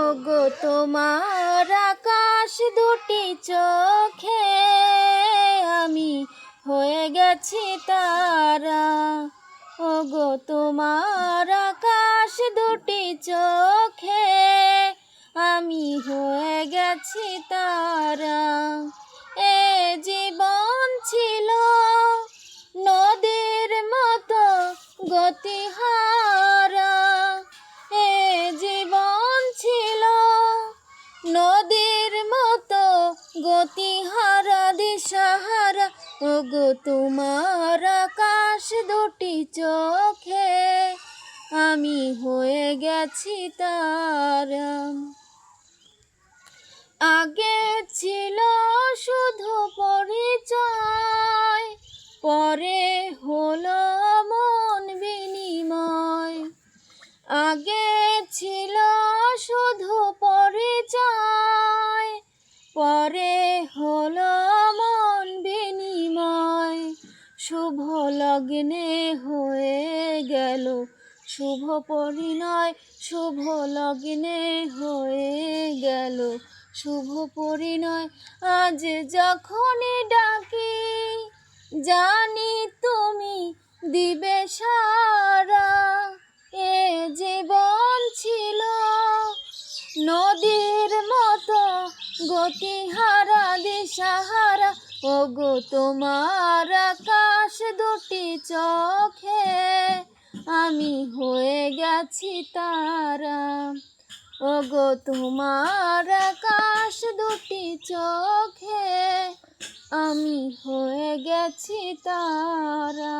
ওগো তোমার আকাশ দুটি চোখে আমি হয়ে গেছি তারা। ওগো তোমার আকাশ দুটি চোখে আমি হয়ে গেছি তারা। এ জীবন ছিল নদীর মতো গতিহারা, এ জীবন ছিল নদীর মতো গতিহারা দিশাহারা। ওগো তোমার আকাশ দুটি চোখে আমি হয়ে গেছি তারা। আগে ছিল শুধু পরিচয়, পরে হলো মন বিনিময়। আগে ছিল শুধু পরিচয়, পরে হলো মন বিনিময়। শুভ লগ্নে হয়ে গেল শুভ পরিণয়, শুভ লগ্নে হয়ে গেল শুভ পরিণয়। আজ যখনই ডাকি জানি তুমি দিবে সাড়া। এ জীবন ছিল নদীর মতো গতিহারা দিশাহারা। ওগো তোমার আকাশ দুটি চোখে আমি হয়ে গেছি তারা। ওগো তোমার আকাশ দুটি চোখে আমি হয়ে গেছি তারা।